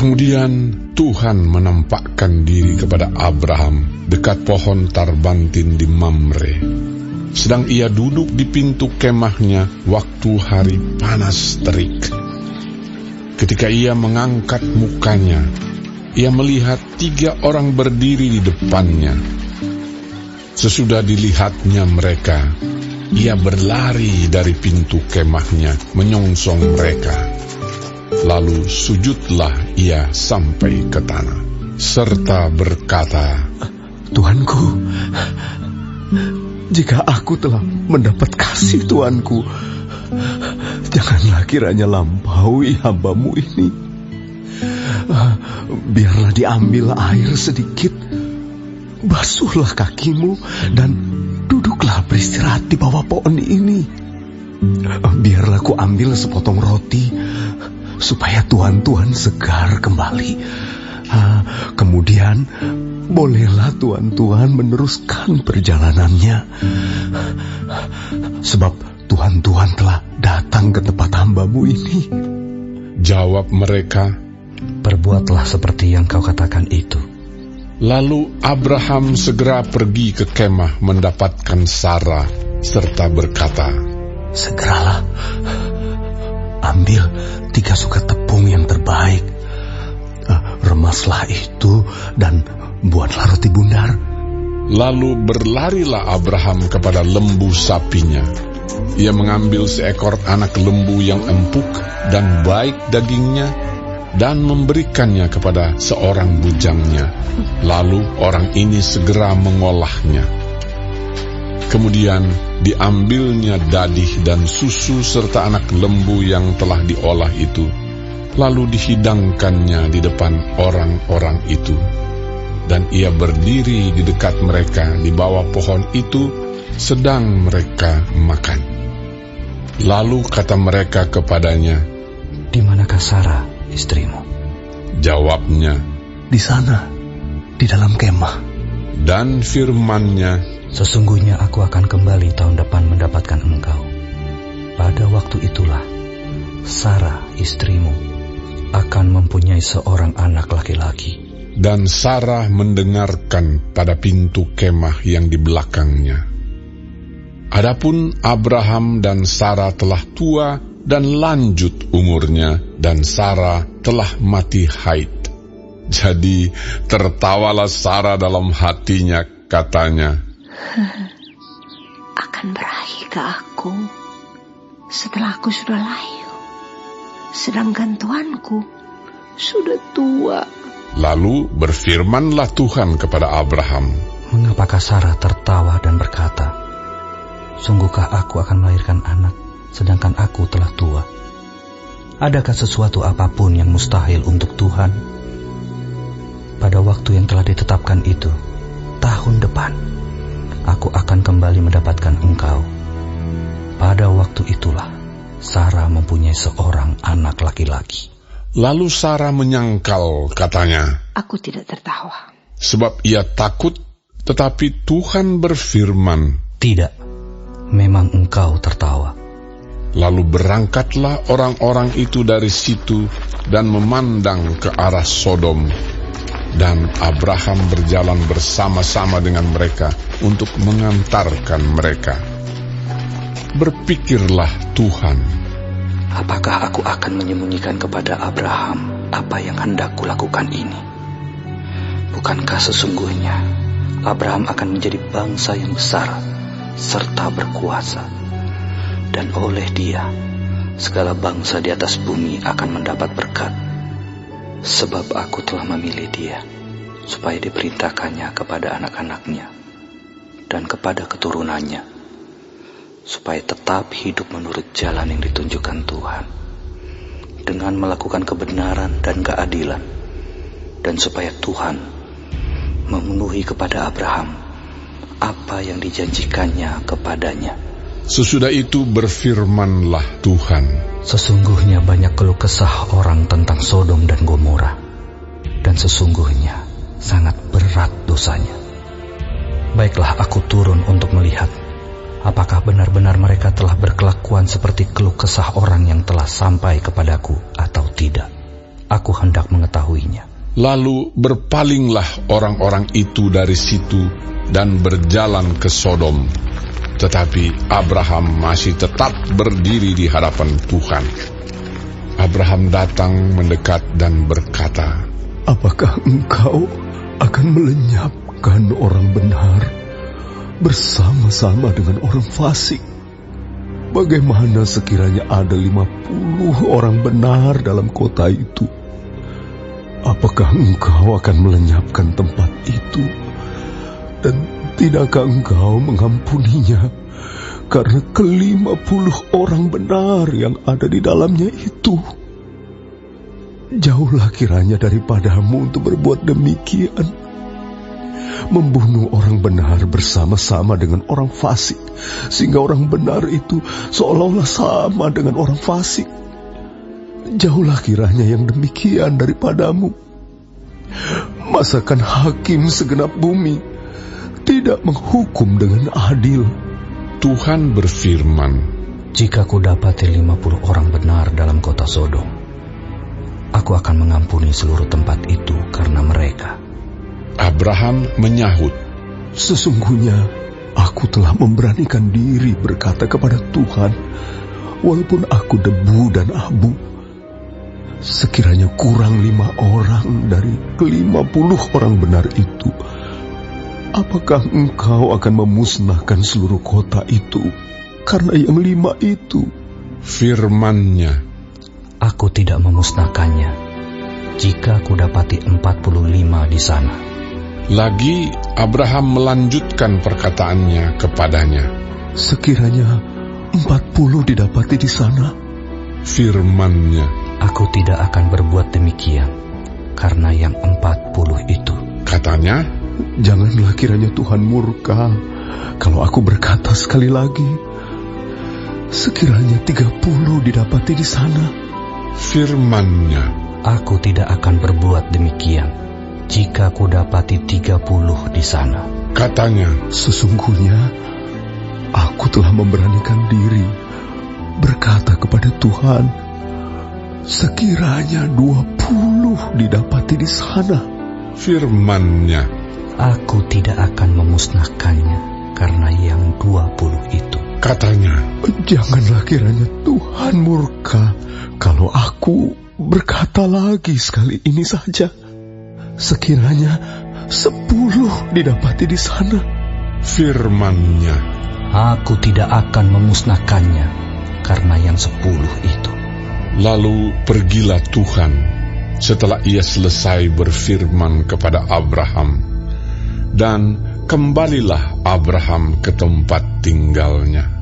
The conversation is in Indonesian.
Kemudian Tuhan menampakkan diri kepada Abraham dekat pohon tarbantin di Mamre, sedang ia duduk di pintu kemahnya waktu hari panas terik. Ketika ia mengangkat mukanya, ia melihat 3 orang berdiri di depannya. Sesudah dilihatnya mereka, ia berlari dari pintu kemahnya menyongsong mereka. Lalu sujudlah ia sampai ke tanah, serta berkata, Tuanku, jika aku telah mendapat kasih Tuanku, janganlah kiranya lampaui hamba-Mu ini. Biarlah diambil air sedikit, basuhlah kakimu, dan duduklah beristirahat di bawah pohon ini. Biarlah ku ambil sepotong roti, supaya Tuhan segar kembali. Kemudian bolehlah Tuhan meneruskan perjalanannya, sebab Tuhan telah datang ke tempat hamba-Mu ini. Jawab mereka, perbuatlah seperti yang kau katakan itu. Lalu Abraham segera pergi ke kemah mendapatkan Sarah, serta berkata, segeralah ambil 3 sukat tepung yang terbaik, remaslah itu dan buatlah roti bundar. Lalu berlarilah Abraham kepada lembu sapinya. Ia mengambil seekor anak lembu yang empuk dan baik dagingnya, dan memberikannya kepada seorang bujangnya. Lalu orang ini segera mengolahnya. Kemudian diambilnya dadih dan susu serta anak lembu yang telah diolah itu, lalu dihidangkannya di depan orang-orang itu. Dan ia berdiri di dekat mereka di bawah pohon itu, sedang mereka makan. Lalu kata mereka kepadanya, di manakah Sarah, istrimu? Jawabnya, di sana, di dalam kemah. Dan firman-Nya, sesungguhnya aku akan kembali tahun depan mendapatkan engkau. Pada waktu itulah Sarah, istrimu, akan mempunyai seorang anak laki-laki. Dan Sarah mendengarkan pada pintu kemah yang di belakangnya. Adapun Abraham dan Sarah telah tua dan lanjut umurnya, dan Sarah telah mati haid. Jadi tertawalah Sarah dalam hatinya, katanya, akan berakhir ke aku setelah aku sudah layu, sedangkan tuanku sudah tua. Lalu berfirmanlah Tuhan kepada Abraham, mengapakah Sarah tertawa dan berkata, sungguhkah aku akan melahirkan anak, sedangkan aku telah tua? Adakah sesuatu apapun yang mustahil untuk Tuhan? Pada waktu yang telah ditetapkan itu, tahun depan, aku akan kembali mendapatkan engkau. Pada waktu itulah, Sarah mempunyai seorang anak laki-laki. Lalu Sarah menyangkal, katanya, aku tidak tertawa. Sebab ia takut, tetapi Tuhan berfirman, tidak, memang engkau tertawa. Lalu berangkatlah orang-orang itu dari situ dan memandang ke arah Sodom. Dan Abraham berjalan bersama-sama dengan mereka untuk mengantarkan mereka. Berpikirlah Tuhan, apakah aku akan menyembunyikan kepada Abraham apa yang hendak kulakukan ini? Bukankah sesungguhnya Abraham akan menjadi bangsa yang besar serta berkuasa, dan oleh dia segala bangsa di atas bumi akan mendapat berkat. Sebab aku telah memilih dia, supaya diperintahkannya kepada anak-anaknya dan kepada keturunannya, supaya tetap hidup menurut jalan yang ditunjukkan Tuhan, dengan melakukan kebenaran dan keadilan, dan supaya Tuhan memenuhi kepada Abraham apa yang dijanjikannya kepadanya. Sesudah itu berfirmanlah Tuhan, sesungguhnya banyak keluh kesah orang tentang Sodom dan Gomora, dan sesungguhnya sangat berat dosanya. Baiklah aku turun untuk melihat apakah benar-benar mereka telah berkelakuan seperti keluh kesah orang yang telah sampai kepadaku atau tidak. Aku hendak mengetahuinya. Lalu berpalinglah orang-orang itu dari situ dan berjalan ke Sodom. Tetapi Abraham masih tetap berdiri di hadapan Tuhan. Abraham datang mendekat dan berkata, "Apakah engkau akan melenyapkan orang benar bersama-sama dengan orang fasik? Bagaimana sekiranya ada 50 orang benar dalam kota itu? Apakah engkau akan melenyapkan tempat itu? Dan tidakkah engkau mengampuninya karena ke-50 orang benar yang ada di dalamnya itu? Jauhlah kiranya daripadamu untuk berbuat demikian, membunuh orang benar bersama-sama dengan orang fasik, sehingga orang benar itu seolah-olah sama dengan orang fasik. Jauhlah kiranya yang demikian daripadamu. Masakan hakim segenap bumi tidak menghukum dengan adil?" Tuhan berfirman, Jika ku dapati 50 orang benar dalam kota Sodom, aku akan mengampuni seluruh tempat itu karena mereka. Abraham menyahut, "Sesungguhnya aku telah memberanikan diri berkata kepada Tuhan, walaupun aku debu dan abu, sekiranya kurang 5 orang dari ke-50 orang benar itu, apakah engkau akan memusnahkan seluruh kota itu karena yang 5 itu?" firman-Nya, Aku tidak memusnahkannya jika ku dapati 45 di sana. Lagi Abraham melanjutkan perkataannya kepadanya, "Sekiranya 40 didapati di sana?" firman-Nya, Aku tidak akan berbuat demikian karena yang 40 itu. katanya, "Janganlah kiranya Tuhan murka kalau aku berkata sekali lagi, sekiranya 30 didapati di sana." firman-Nya, Aku tidak akan berbuat demikian jika ku dapati 30 di sana. katanya, "Sesungguhnya aku telah memberanikan diri berkata kepada Tuhan, sekiranya 20 didapati di sana." firman-Nya, Aku tidak akan memusnahkannya karena yang 20 itu. katanya, "Janganlah kiranya Tuhan murka kalau aku berkata lagi sekali ini saja, sekiranya 10 didapati di sana." firman-Nya, Aku tidak akan memusnahkannya karena yang 10 itu. Lalu pergilah Tuhan setelah ia selesai berfirman kepada Abraham, dan kembalilah Abraham ke tempat tinggalnya.